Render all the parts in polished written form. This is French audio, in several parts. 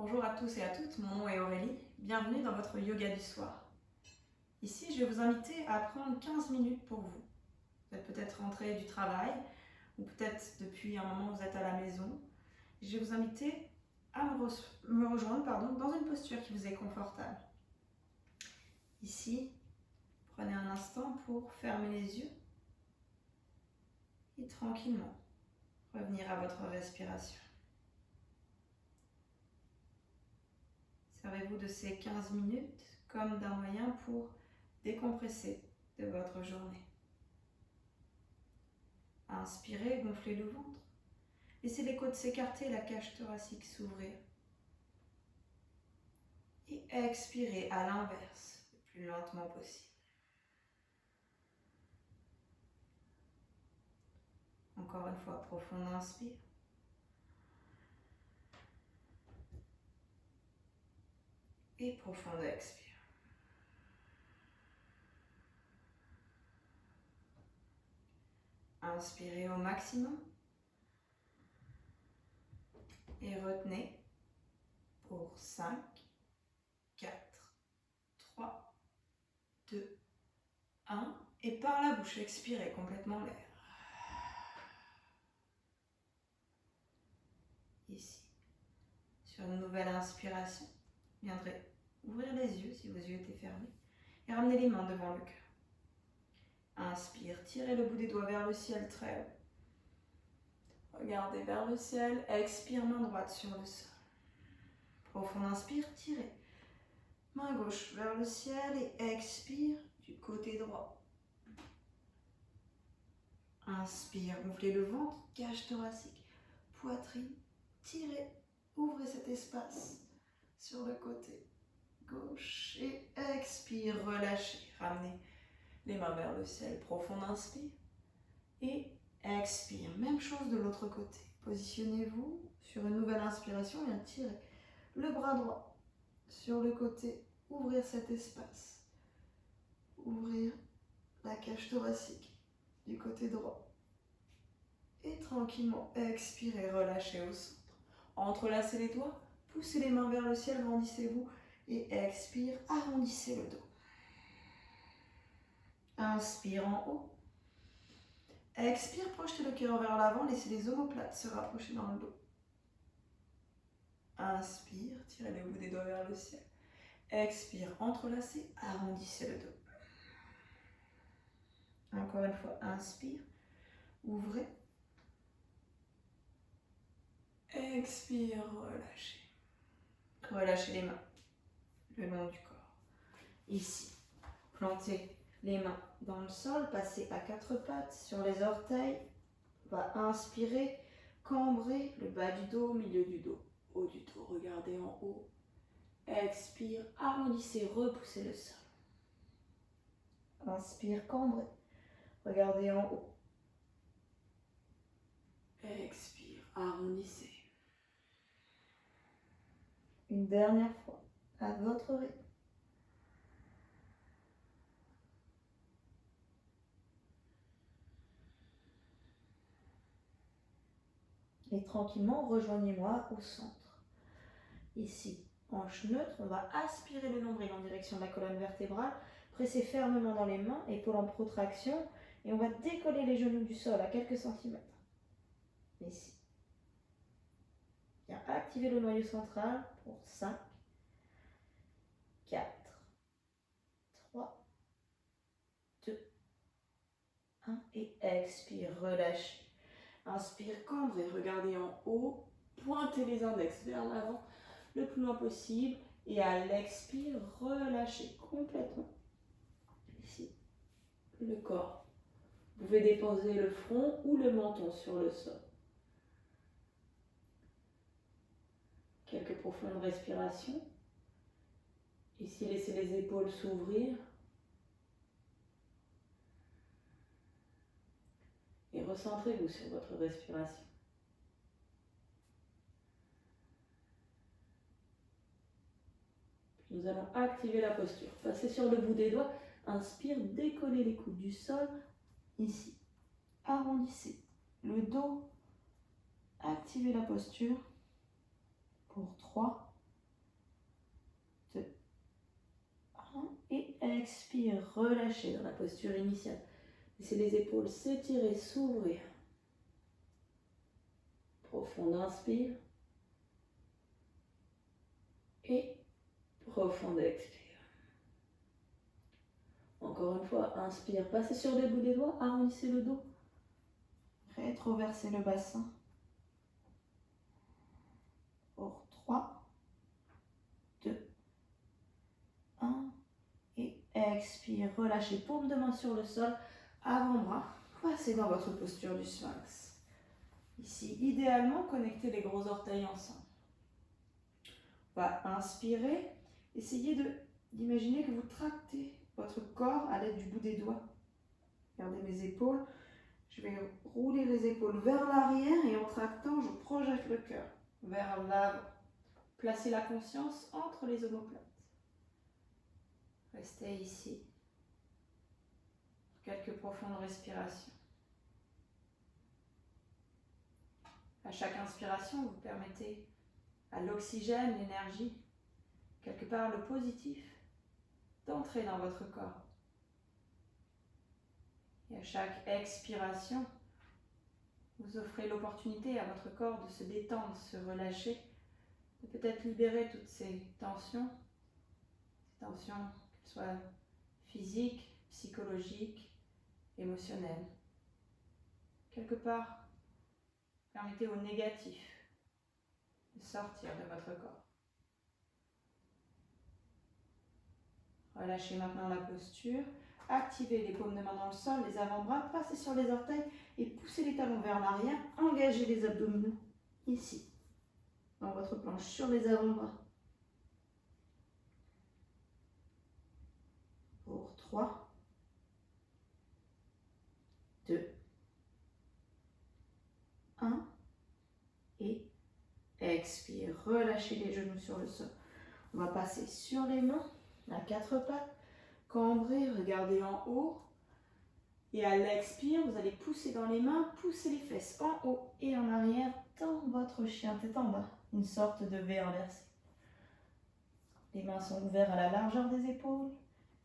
Bonjour à tous et à toutes, mon nom est Aurélie, bienvenue dans votre yoga du soir. Ici, je vais vous inviter à prendre 15 minutes pour vous. Vous êtes peut-être rentré du travail, ou peut-être depuis un moment vous êtes à la maison. Je vais vous inviter à me rejoindre dans une posture qui vous est confortable. Ici, prenez un instant pour fermer les yeux et tranquillement revenir à votre respiration. Servez-vous de ces 15 minutes comme d'un moyen pour décompresser de votre journée. Inspirez, gonflez le ventre. Laissez les côtes s'écarter, la cage thoracique s'ouvrir. Et expirez à l'inverse, le plus lentement possible. Encore une fois, profond inspire. Et profond expire. Inspirez au maximum. Et retenez pour 5, 4, 3, 2, 1. Et par la bouche, expirez complètement l'air. Ici. Sur une nouvelle inspiration, vous viendrez ouvrir les yeux si vos yeux étaient fermés et ramener les mains devant le cœur. Inspire, tirez le bout des doigts vers le ciel très haut. Regardez vers le ciel, expire, main droite sur le sol. Profond inspire, tirez. Main gauche vers le ciel et expire du côté droit. Inspire, gonflez le ventre, cage thoracique, poitrine, tirez, ouvrez cet espace sur le côté gauche et expire, relâchez, ramenez les mains vers le ciel, profond inspire et expire. Même chose de l'autre côté. Positionnez-vous sur une nouvelle inspiration et tirez le bras droit sur le côté, ouvrir cet espace, ouvrir la cage thoracique du côté droit et tranquillement expirez, relâchez au centre. Entrelacez les doigts, poussez les mains vers le ciel, grandissez-vous et expire, arrondissez le dos. Inspire en haut. Expire, projetez le cœur vers l'avant, laissez les omoplates se rapprocher dans le dos. Inspire, tirez le bout des doigts vers le ciel. Expire, entrelacez, arrondissez le dos. Encore une fois, inspire, ouvrez. Expire, relâchez. Relâchez les mains le long du corps. Ici, plantez les mains dans le sol, passez à quatre pattes sur les orteils. On va inspirer, cambrer le bas du dos, milieu du dos, haut du dos. Regardez en haut. Expire, arrondissez, repoussez le sol. Inspire, cambrez. Regardez en haut. Expire, arrondissez. Une dernière fois, à votre rythme. Et tranquillement, rejoignez-moi au centre. Ici, hanche neutre, on va aspirer le nombril en direction de la colonne vertébrale. Pressez fermement dans les mains, épaules en protraction. Et on va décoller les genoux du sol à quelques centimètres. Ici. Bien, activez le noyau central pour 5, 4, 3, 2, 1. Et expire, relâchez. Inspire, cambrez, regardez en haut. Pointez les index vers l'avant le plus loin possible. Et à l'expire, relâchez complètement. Ici, le corps. Vous pouvez déposer le front ou le menton sur le sol. Quelques profondes respirations. Ici, laissez les épaules s'ouvrir. Et recentrez-vous sur votre respiration. Nous allons activer la posture. Passez sur le bout des doigts. Inspire, décollez les coudes du sol. Ici, arrondissez le dos. Activez la posture pour 3, expire, relâchez dans la posture initiale. Laissez les épaules s'étirer, s'ouvrir. Profond inspire. Et profond expire. Encore une fois, inspire, passez sur les bouts des doigts, arrondissez le dos. Rétroversez le bassin. Pour 3, 2, 1. Et expire, relâchez, paume de main sur le sol, avant-bras, passez dans votre posture du sphinx. Ici, idéalement, connectez les gros orteils ensemble. On va inspirer, essayez d'imaginer que vous tractez votre corps à l'aide du bout des doigts. Regardez mes épaules, je vais rouler les épaules vers l'arrière et en tractant, je projette le cœur vers l'avant. Placez la conscience entre les omoplates. Restez ici. Quelques profondes respirations. À chaque inspiration, vous permettez à l'oxygène, l'énergie, quelque part le positif, d'entrer dans votre corps. Et à chaque expiration, vous offrez l'opportunité à votre corps de se détendre, de se relâcher, de peut-être libérer toutes ces tensions qu'elles soient physiques, psychologiques, émotionnelles. Quelque part, permettez au négatif de sortir de votre corps. Relâchez maintenant la posture. Activez les paumes de main dans le sol, les avant-bras, passez sur les orteils et poussez les talons vers l'arrière. Engagez les abdominaux ici, dans votre planche, sur les avant-bras. Pour 3, 2, 1 et expire. Relâchez les genoux sur le sol. On va passer sur les mains, à 4 pattes, cambrer, regardez en haut. Et à l'expire, vous allez pousser dans les mains, pousser les fesses en haut et en arrière dans votre chien tête en bas. Une sorte de V inversé. Les mains sont ouvertes à la largeur des épaules.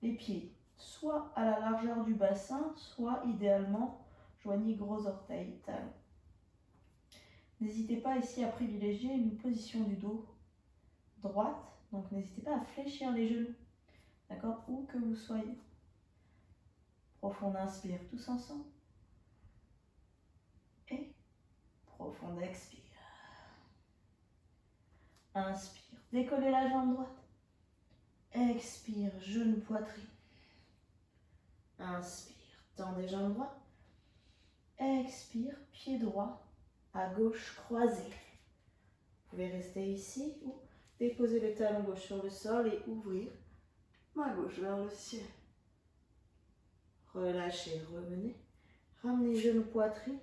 Les pieds, soit à la largeur du bassin, soit idéalement, joignez gros orteils, talons. N'hésitez pas ici à privilégier une position du dos droite. Donc n'hésitez pas à fléchir les genoux. D'accord? Où que vous soyez. Profond inspire tous ensemble. Et profond expire. Inspire, décollez la jambe droite. Expire, genou, poitrine. Inspire, tendez jambe droite. Expire, pied droit à gauche croisé. Vous pouvez rester ici ou déposer le talon gauche sur le sol et ouvrir main gauche vers le ciel. Relâchez, revenez. Ramenez genou, poitrine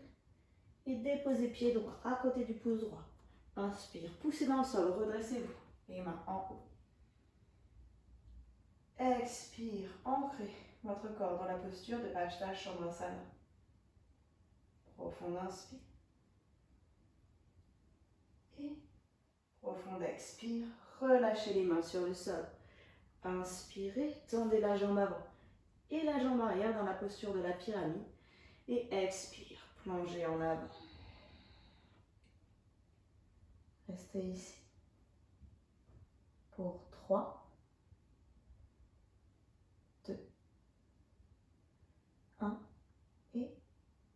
et déposez pied droit à côté du pouce droit. Inspire, poussez dans le sol, redressez-vous. Les mains en haut. Expire, ancrez votre corps dans la posture de Ashta Shavasana. Profond inspire. Et profond expire. Relâchez les mains sur le sol. Inspirez, tendez la jambe avant et la jambe arrière dans la posture de la pyramide. Et expire, plongez en avant. Restez ici. Pour 3, 2, 1 et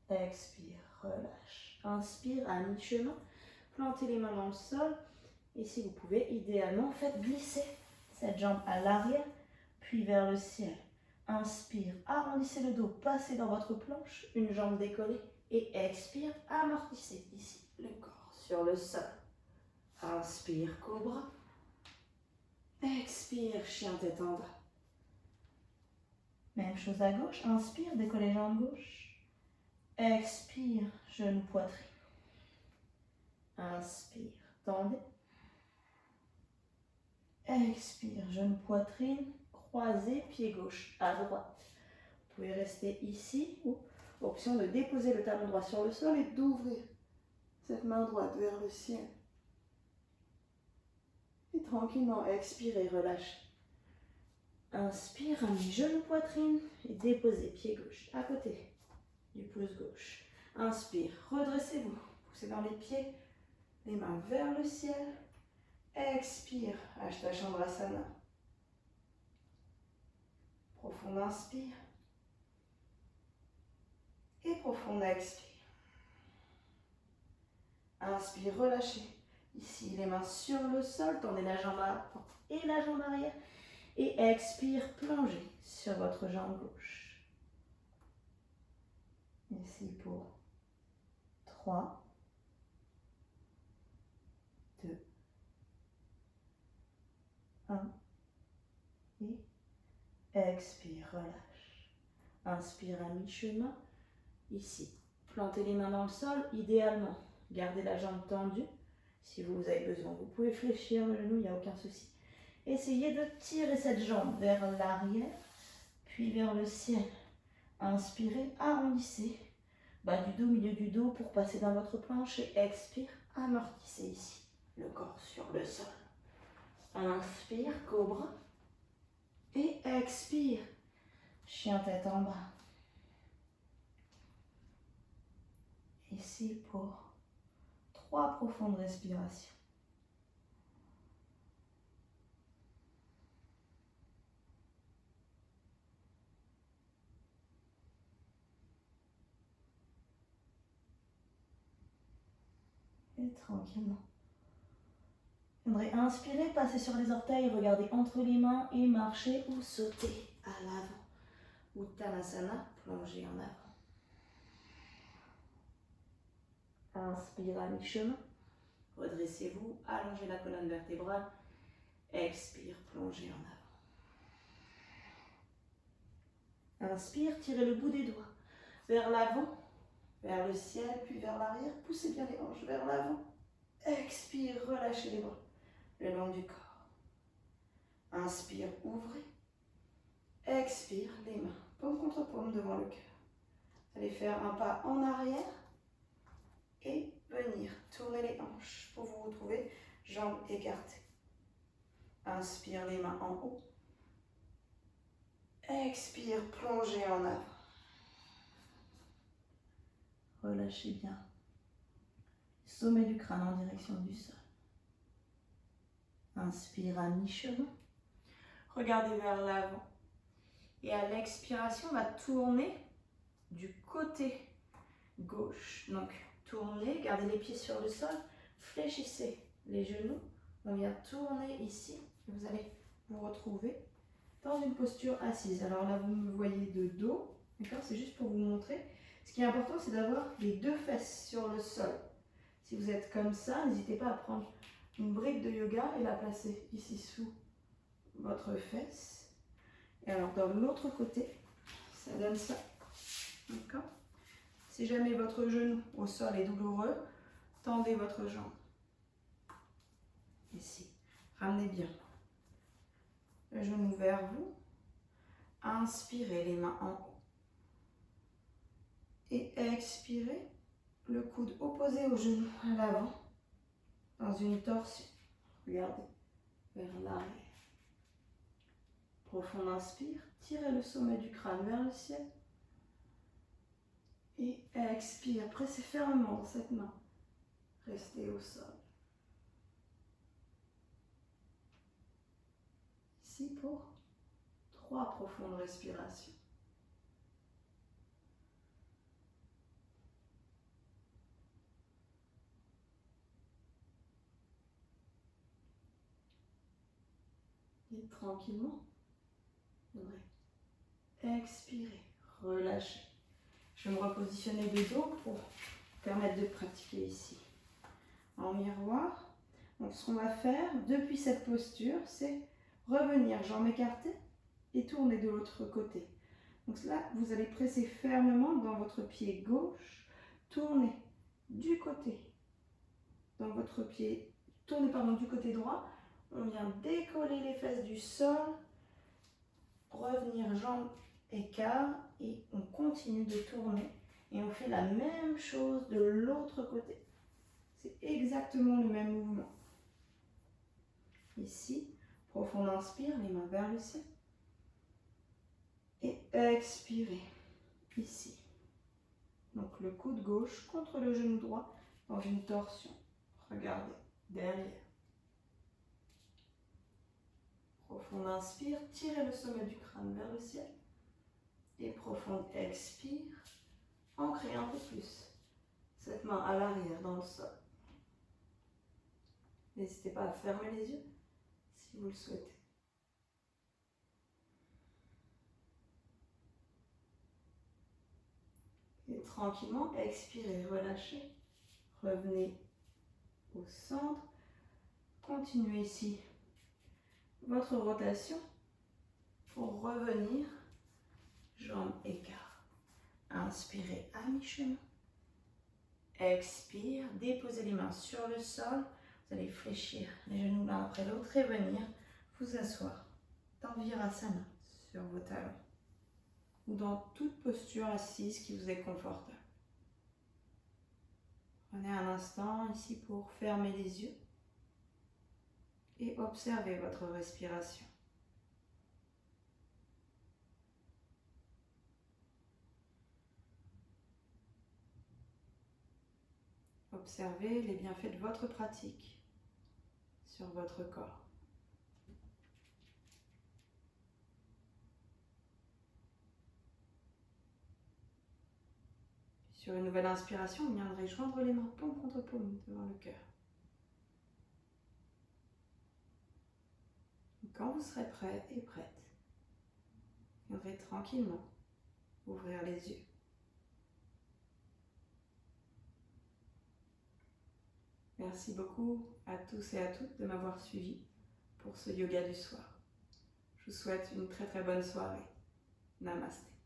expire, relâche. Inspire à mi-chemin, plantez les mains dans le sol et si vous pouvez, idéalement, faites glisser cette jambe à l'arrière puis vers le ciel. Inspire, arrondissez le dos, passez dans votre planche, une jambe décollée et expire, amortissez ici le corps sur le sol. Inspire, cobra. Expire, chien tête en bas. Même chose à gauche, inspire, décollez jambe gauche. Expire, genou, poitrine. Inspire, tendez. Expire, genou, poitrine, croisez, pied gauche à droite. Vous pouvez rester ici ou option de déposer le talon droit sur le sol et d'ouvrir cette main droite vers le ciel. Et tranquillement, expirez, relâchez. Inspire, ramenez genou poitrine et déposez pied gauche à côté du pouce gauche. Inspire, redressez-vous, poussez dans les pieds, les mains vers le ciel. Expire, Ashtha Chandrasana. Profond inspire et profond expire. Inspire, relâchez. Ici, les mains sur le sol, tendez la jambe avant et la jambe arrière. Et expire, plongez sur votre jambe gauche. Ici pour 3, 2, 1. Et expire, relâche. Inspire à mi-chemin. Ici, plantez les mains dans le sol, idéalement. Gardez la jambe tendue. Si vous avez besoin, vous pouvez fléchir le genou, il n'y a aucun souci. Essayez de tirer cette jambe vers l'arrière, puis vers le ciel. Inspirez, arrondissez. Bas du dos, milieu du dos pour passer dans votre planche et expire, amortissez ici le corps sur le sol. Inspire, cobra. Et expire, chien tête en bas. Ici pour 3 profondes respirations. Et tranquillement. J'aimerais inspirer, passer sur les orteils, regarder entre les mains et marcher ou sauter à l'avant. Uttanasana, plonger en avant. Inspire à mi-chemin. Redressez-vous, allongez la colonne vertébrale. Expire, plongez en avant. Inspire, tirez le bout des doigts vers l'avant, vers le ciel, puis vers l'arrière. Poussez bien les hanches vers l'avant. Expire, relâchez les bras le long du corps. Inspire, ouvrez. Expire, les mains paume contre paume devant le cœur. Allez faire un pas en arrière et venir tourner les hanches pour vous retrouver jambes écartées. Inspire, les mains en haut. Expire, plongez en avant. Relâchez bien. Sommet du crâne en direction du sol. Inspire à mi-chemin. Regardez vers l'avant. Et à l'expiration, on va tourner du côté gauche. Donc, tournez, gardez les pieds sur le sol. Fléchissez les genoux. On vient tourner ici. Vous allez vous retrouver dans une posture assise. Alors là, vous me voyez de dos. D'accord ? C'est juste pour vous montrer. Ce qui est important, c'est d'avoir les 2 fesses sur le sol. Si vous êtes comme ça, n'hésitez pas à prendre une brique de yoga et la placer ici sous votre fesse. Et alors dans l'autre côté, ça donne ça. D'accord ? Si jamais votre genou au sol est douloureux, tendez votre jambe. Ici. Ramenez bien le genou vers vous. Inspirez les mains en haut. Et expirez, le coude opposé au genou à l'avant, dans une torsion. Regardez, vers l'arrière. Profond inspire, tirez le sommet du crâne vers le ciel. Et expire, pressez fermement dans cette main. Restez au sol. Ici pour 3 profondes respirations. Et tranquillement, expirez, relâchez. Je vais me repositionner de dos pour permettre de pratiquer ici. En miroir, donc ce qu'on va faire depuis cette posture, c'est revenir jambes écartées et tourner de l'autre côté. Donc là, vous allez presser fermement dans votre pied gauche, tournez du côté, dans votre pied, tournez pardon du côté droit. On vient décoller les fesses du sol, revenir jambes écart et on continue de tourner et on fait la même chose de l'autre côté. C'est exactement le même mouvement. Ici, profond inspire, les mains vers le ciel. Et expirez ici. Donc le coude gauche contre le genou droit dans une torsion. Regardez derrière. Profonde inspire, tirez le sommet du crâne vers le ciel. Et profonde expire, ancrez un peu plus cette main à l'arrière dans le sol. N'hésitez pas à fermer les yeux si vous le souhaitez. Et tranquillement, expirez, relâchez. Revenez au centre. Continuez ici votre rotation pour revenir, jambes écart. Inspirez à mi-chemin. Expire, déposez les mains sur le sol. Vous allez fléchir les genoux l'un après l'autre et venir vous asseoir dans Virasana sur vos talons ou dans toute posture assise qui vous est confortable. Prenez un instant ici pour fermer les yeux et observez votre respiration. Observez les bienfaits de votre pratique sur votre corps. Sur une nouvelle inspiration, vous viendrez joindre les mains paume contre paume devant le cœur. Quand vous serez prêt et prête, vous viendrez tranquillement ouvrir les yeux. Merci beaucoup à tous et à toutes de m'avoir suivi pour ce yoga du soir. Je vous souhaite une très très bonne soirée. Namasté.